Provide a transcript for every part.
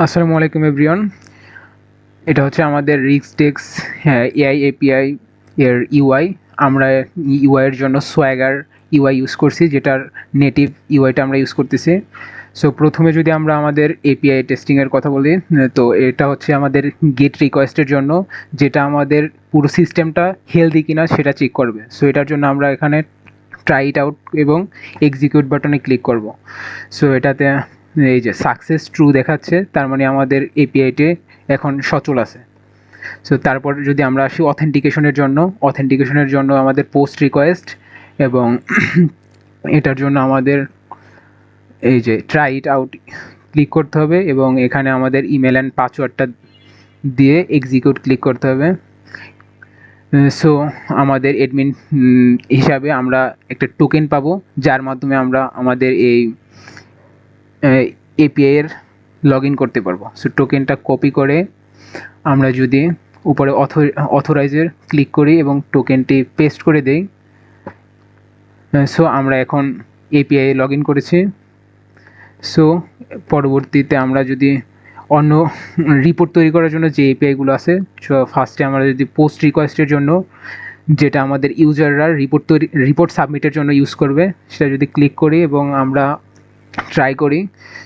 আসসালামু আলাইকুম এভরিওয়ান। এটা হচ্ছে আমাদের রিক্সটেক্স এআই এপিআই এর ইউআই। আমরা ইউআই এর জন্য সোয়াগার ইউআই ইউজ করছি, যেটার নেটিভ ইউআইটা আমরা ইউজ করতেছি। সো প্রথমে যদি আমরা আমাদের এপিআই টেস্টিংয়ের কথা বলি, তো এটা হচ্ছে আমাদের গেট রিকোয়েস্টের জন্য, যেটা আমাদের পুরো সিস্টেমটা হেলদি কিনা সেটা চেক করবে। সো এটার জন্য আমরা এখানে ট্রাই ইট আউট এবং এক্সিকিউট বাটনে ক্লিক করব। সো এটাতে এই যে সাকসেস ট্রু দেখাচ্ছে, তার মানে আমাদের এপিআইটি এখন সচল আছে। সো তারপর যদি আমরা আসি অথেন্টিকেশনের জন্য আমাদের পোস্ট রিকোয়েস্ট, এবং এটার জন্য আমাদের এই যে ট্রাই ইট আউট ক্লিক করতে হবে, এবং এখানে আমাদের ইমেল অ্যান্ড পাসওয়ার্ডটা দিয়ে এক্সিকিউট ক্লিক করতে হবে। সো আমাদের অ্যাডমিন হিসাবে আমরা একটা টোকেন পাবো, যার মাধ্যমে আমরা আমাদের এই এপিআই এর লগ ইন করতে পারবো। সো টোকেনটা কপি করে আমরা যদি উপরে অথরাইজের ক্লিক করি এবং টোকেনটি পেস্ট করে দেই, সো আমরা এখন এপিআই লগ ইন করেছি। সো পরবর্তীতে আমরা যদি অন্য রিপোর্ট তৈরি করার জন্য যে এপিআইগুলো আছে, সো ফার্স্টে আমরা যদি পোস্ট রিকোয়েস্টের জন্য, যেটা আমাদের ইউজাররা রিপোর্ট সাবমিটের জন্য ইউজ করবে, সেটা যদি ক্লিক করি এবং আমরা ট্রাই করি,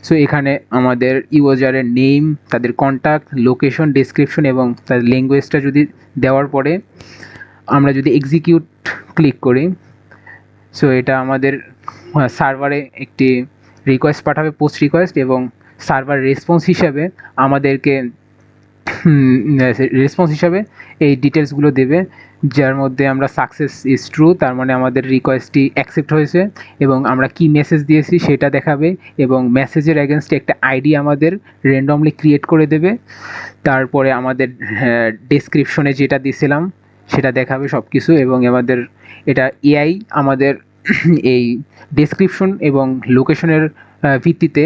সো এখানে আমাদের ইউজারের নেম, তাদের কন্ট্যাক্ট, লোকেশন, ডেসক্রিপশন এবং তাদের ল্যাঙ্গুয়েজটা যদি দেওয়ার পরে আমরা যদি এক্সিকিউট ক্লিক করি, সো এটা আমাদের সার্ভারে একটি রিকোয়েস্ট পাঠাবে, পোস্ট রিকোয়েস্ট, এবং সার্ভার রেসপন্স হিসাবে এই ডিটেলসগুলো দেবে, যার মধ্যে আমরা সাকসেস ইজ ট্রু, তার মানে আমাদের রিকোয়েস্টটি অ্যাকসেপ্ট হয়েছে, এবং আমরা কি মেসেজ দিয়েছি সেটা দেখাবে, এবং মেসেজের এগেনস্টে একটা আইডি আমাদের র্যান্ডমলি ক্রিয়েট করে দেবে। তারপরে আমাদের ডেসক্রিপশনে যেটা দিয়েছিলাম সেটা দেখাবে সব কিছু, এবং আমাদের এটা এআই আমাদের এই ডেসক্রিপশন এবং লোকেশনের ভিত্তিতে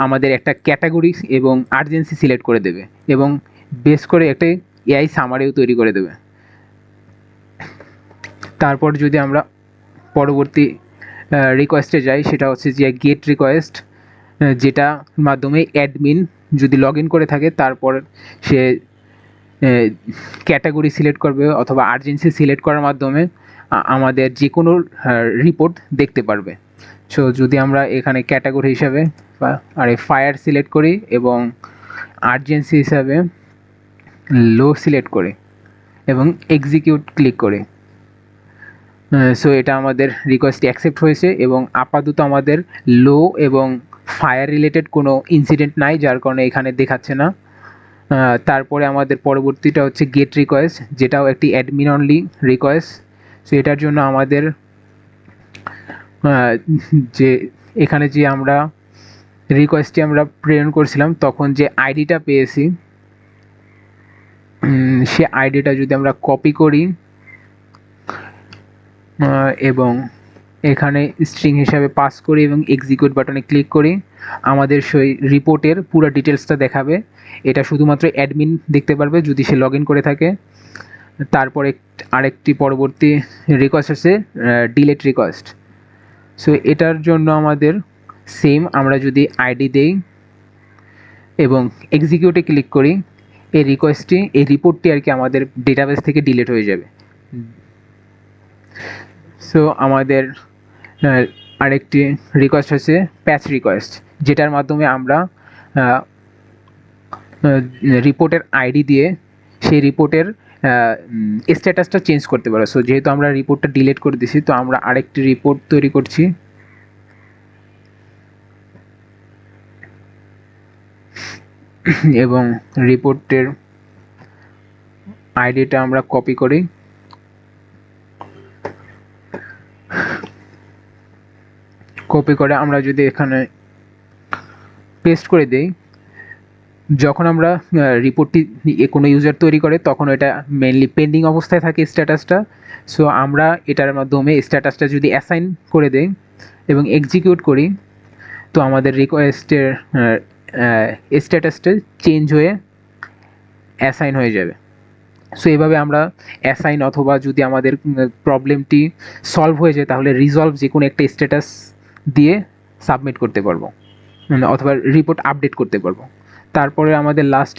আমাদের একটা ক্যাটাগরি এবং আর্জেন্সি সিলেক্ট করে দেবে, এবং বেস করে একটা এআই সামারিও তৈরি করে দেবে। তারপর যদি আমরা পরবর্তী রিকোয়েস্টে যাই, সেটা হচ্ছে যে গেট রিকোয়েস্ট, যেটা মাধ্যমে অ্যাডমিন যদি লগ ইন করে থাকে, তারপর সে ক্যাটাগরি সিলেক্ট করবে অথবা আর্জেন্সি সিলেক্ট করার মাধ্যমে আমাদের যে কোনো রিপোর্ট দেখতে পারবে। সো যদি আমরা এখানে ক্যাটাগরি হিসাবে ফায়ার সিলেক্ট করি এবং আর্জেন্সি হিসাবে লো সিলেক্ট করি এবং এক্সিকিউট ক্লিক করি, সো এটা আমাদের রিকোয়েস্টটি অ্যাকসেপ্ট হয়েছে, এবং আপাতত আমাদের লো এবং ফায়ার রিলেটেড কোনো ইনসিডেন্ট নাই, যার কারণে এখানে দেখাচ্ছে না। তারপরে আমাদের পরবর্তীটা হচ্ছে গেট রিকোয়েস্ট, যেটাও একটি অ্যাডমিন অনলি রিকোয়েস্ট। সো এটার জন্য আমাদের যে এখানে যে আমরা রিকোয়েস্টটি আমরা প্রেরণ করছিলাম, তখন যে আইডিটা পেয়েছি, সে আইডিটা যদি আমরা কপি করি এবং এখানে স্ট্রিং হিসাবে পাস করি এবং এক্সিকিউট বাটনে ক্লিক করি, আমাদের সেই রিপোর্টের পুরো ডিটেলসটা দেখাবে। এটা শুধুমাত্র অ্যাডমিন দেখতে পারবে যদি সে লগ ইন করে থাকে। তারপরে আরেকটি পরবর্তী রিকোয়েস্ট আছে ডিলেট রিকোয়েস্ট। সো এটার জন্য আমাদের সেম, আমরা যদি আইডি দেই এবং এক্সিকিউটে ক্লিক করি, এই রিপোর্টটি আর কি আমাদের ডেটাবেস থেকে ডিলিট হয়ে যাবে। সো আমাদের আরেকটি রিকোয়েস্ট হচ্ছে প্যাচ রিকোয়েস্ট, যেটার মাধ্যমে আমরা রিপোর্টের আইডি দিয়ে সেই রিপোর্টের স্ট্যাটাসটা চেঞ্জ করতে পারো। সো যেহেতু আমরা রিপোর্টটা ডিলিট করে দিছি, তো আমরা আরেকটি রিপোর্ট তৈরি করছি, এবং রিপোর্টের আইডিটা আমরা কপি করি, আমরা যদি এখানে পেস্ট করে দেই, যখন আমরা রিপোর্টটি কোনো ইউজার তৈরি করে তখন এটা মেনলি পেন্ডিং অবস্থায় থাকে স্ট্যাটাসটা। সো আমরা এটার মাধ্যমে স্ট্যাটাসটা যদি অ্যাসাইন করে দেই এবং এক্সিকিউট করি, তো আমাদের রিকোয়েস্টের স্ট্যাটাসটা চেঞ্জ হয়ে অ্যাসাইন হয়ে যাবে। সো এভাবে আমরা অ্যাসাইন, অথবা যদি আমাদের প্রবলেমটি সলভ হয়ে যায় তাহলে রিজলভ যে কোনো একটা স্ট্যাটাস দিয়ে সাবমিট করতে পারবো, অথবা রিপোর্ট আপডেট করতে পারবো। তারপরে আমাদের লাস্ট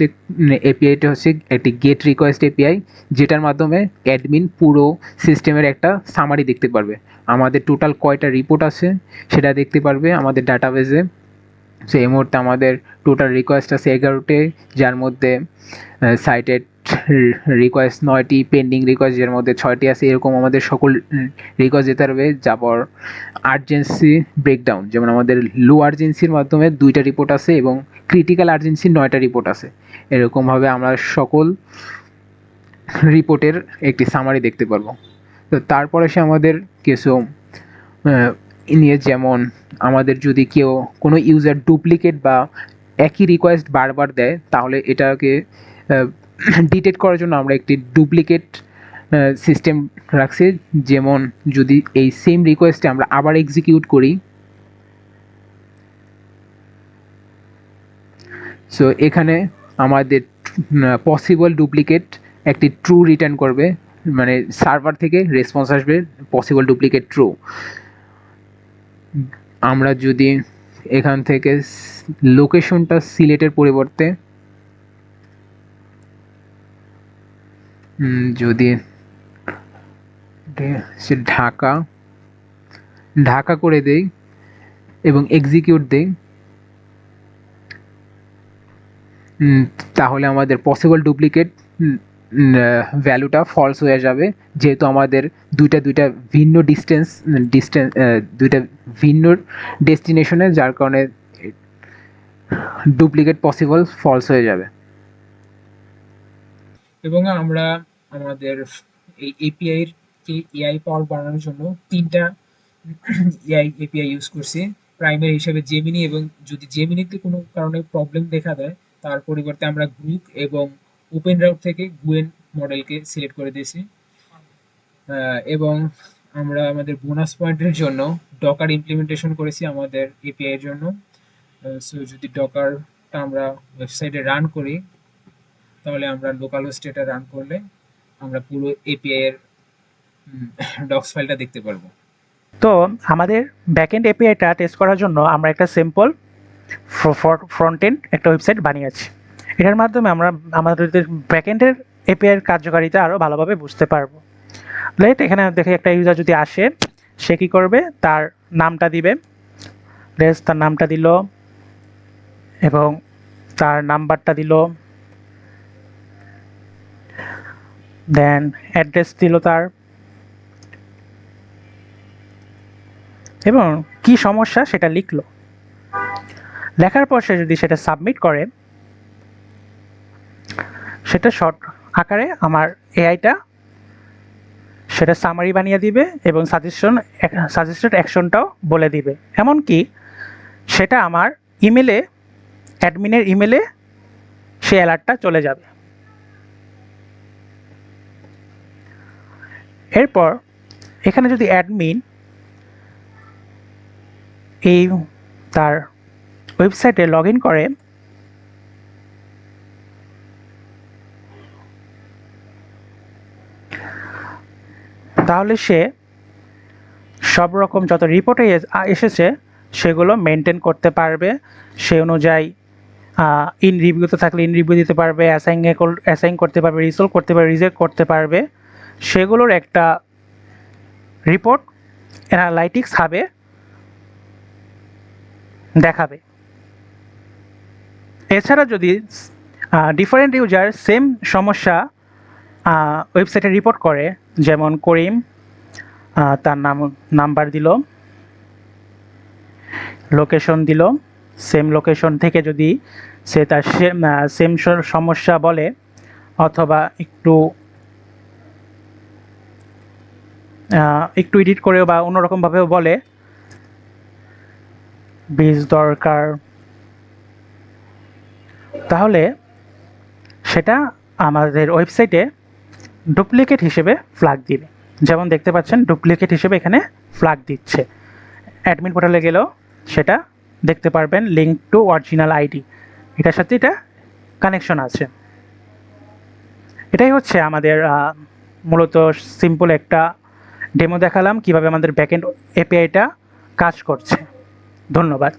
এপিআইটা হচ্ছে একটি গেট রিকোয়েস্ট এপিআই, যেটার মাধ্যমে অ্যাডমিন পুরো সিস্টেমের একটা সামারি দেখতে পারবে। আমাদের টোটাল কয়টা রিপোর্ট আছে সেটা দেখতে পারবে আমাদের ডাটাবেজে। সো এই মুহূর্তে আমাদের টোটাল রিকোয়েস্ট আছে 11টে, যার মধ্যে সাইটেড রিকোয়েস্ট 9টি, পেন্ডিং রিকোয়েস্ট যার মধ্যে 6টি আছে। এরকম আমাদের সকল রিকোয়েস্ট যেতে পারবে। যারপর আর্জেন্সি ব্রেকডাউন, যেমন আমাদের লো আর্জেন্সির মাধ্যমে 2টা রিপোর্ট আছে এবং ক্রিটিক্যাল আর্জেন্সির 9টা রিপোর্ট আছে। এরকমভাবে আমরা সকল রিপোর্টের একটি সামারি দেখতে পারবো। তো তারপরে সে আমাদের কিছু নিয়ে, যেমন আমাদের যদি কেউ কোনো ইউজার ডুপ্লিকেট বা একই রিকোয়েস্ট বারবার দেয়, তাহলে এটাকে ডিটেক্ট করার জন্য আমরা একটি ডুপ্লিকেট সিস্টেম রাখছি। যেমন যদি এই সেম রিকোয়েস্টে আমরা আবার এক্সিকিউট করি, সো এখানে আমাদের পসিবল ডুপ্লিকেট একটি ট্রু রিটার্ন করবে, মানে সার্ভার থেকে রেসপন্স আসবে পসিবল ডুপ্লিকেট ট্রু। আমরা যদি এখান থেকে লোকেশনটা সিলেটের পরিবর্তে যদি ঢাকা করে দেই এবং এক্সিকিউট দেই, তাহলে আমাদের পসিবল ডুপ্লিকেট ভ্যালুটা ফলস হয়ে যাবে, যেহেতু আমাদের দুইটা ভিন্ন ডিস্টেন্স দুইটা ভিন্ন ডেস্টিনেশনে, যার কারণে ডুপ্লিকেট পসিবল ফলস হয়ে যাবে। এবং আমরা আমাদের এই এপিআই কে এআই পাওয়ার বানানোর জন্য 3টা এআই এপিআই ইউজ করছি প্রাইমারি হিসেবে জেমিনি, এবং যদি জেমিনিতে কোনো কারণে প্রবলেম দেখা দেয় তার পরিবর্তে আমরা গ্রুপ এবং ওপেন রাউট থেকে গুয়েন মডেলকে সিলেক্ট করে দিয়েছি। এবং আমরা আমাদের বোনাস পয়েন্টের জন্য ডকার ইমপ্লিমেন্টেশন করেছি আমাদের এপিআই এর জন্য। সো যদি ডকারটা আমরা ওয়েবসাইটে রান করি, তাহলে আমরা লোকাল হোস্ট এটা রান করলে আমরা পুরো এপিআই এর ডক্স ফাইলটা দেখতে পারবো। তো আমাদের ব্যাকএন্ড এপিআইটা টেস্ট করার জন্য আমরা একটা সিম্পল ফ্রন্ট এন্ড একটা ওয়েবসাইট বানিয়েছি। এটার মাধ্যমে আমরা আমাদের ব্যাকএন্ডের এপিআইয়ের কার্যকারিতা আরও ভালোভাবে বুঝতে পারবো। রাইট, এখানে দেখে একটা ইউজার যদি আসে, সে কী করবে, তার নামটা দিবে, তার নামটা দিল এবং তার নাম্বারটা দিল, দেন অ্যাড্রেস দিল তার, এবং কি সমস্যা সেটা লিখলো। লেখার পর সে যদি সেটা সাবমিট করে, সেটা শর্ট আকারে আমার এআইটা সেটা সামারি বানিয়ে দিবে এবং সাজেস্টেড অ্যাকশনটাও বলে দিবে। এমনকি সেটা আমার ইমেলে, অ্যাডমিনের ইমেলে সেই অ্যালার্টটা চলে যাবে। এরপর এখানে যদি অ্যাডমিন এই তার ওয়েবসাইটে লগ ইন করে, তাহলে সে সব রকম যত রিপোর্টে এসেছে সেগুলো মেনটেন করতে পারবে। সে অনুযায়ী ইন রিভিউতে থাকলে ইন রিভিউ দিতে পারবে, অ্যাসাইন করতে পারবে, রিসলভ করতে পারবে, রিজেক্ট করতে পারবে। সেগুলোর একটা রিপোর্ট অ্যানালাইটিক্স হাবে দেখাবে। এছাড়া যদি ডিফারেন্ট ইউজার সেম সমস্যা ওয়েবসাইটে রিপোর্ট করে, যেমন করিম তার নাম্বার দিল, লোকেশন দিল, সেম লোকেশন থেকে যদি সে তার সেম সমস্যা বলে, অথবা একটু এডিট করেও বা অন্যরকমভাবেও বলে বীজ দরকার, তাহলে সেটা আমাদের ওয়েবসাইটে ডুপ্লিকেট হিসেবে ফ্ল্যাগ দিবে। যেমন দেখতে পাচ্ছেন ডুপ্লিকেট হিসেবে এখানে ফ্ল্যাগ দিচ্ছে। অ্যাডমিন পোর্টালে গেলেও সেটা দেখতে পারবেন, লিঙ্ক টু অরিজিনাল আইডি, এটার সাথে এটা কানেকশন আছে। এটাই হচ্ছে আমাদের মূলত সিম্পল একটা ডেমো দেখালাম কিভাবে আমাদের ব্যাকএন্ড এপিআইটা কাজ করছে। ধন্যবাদ।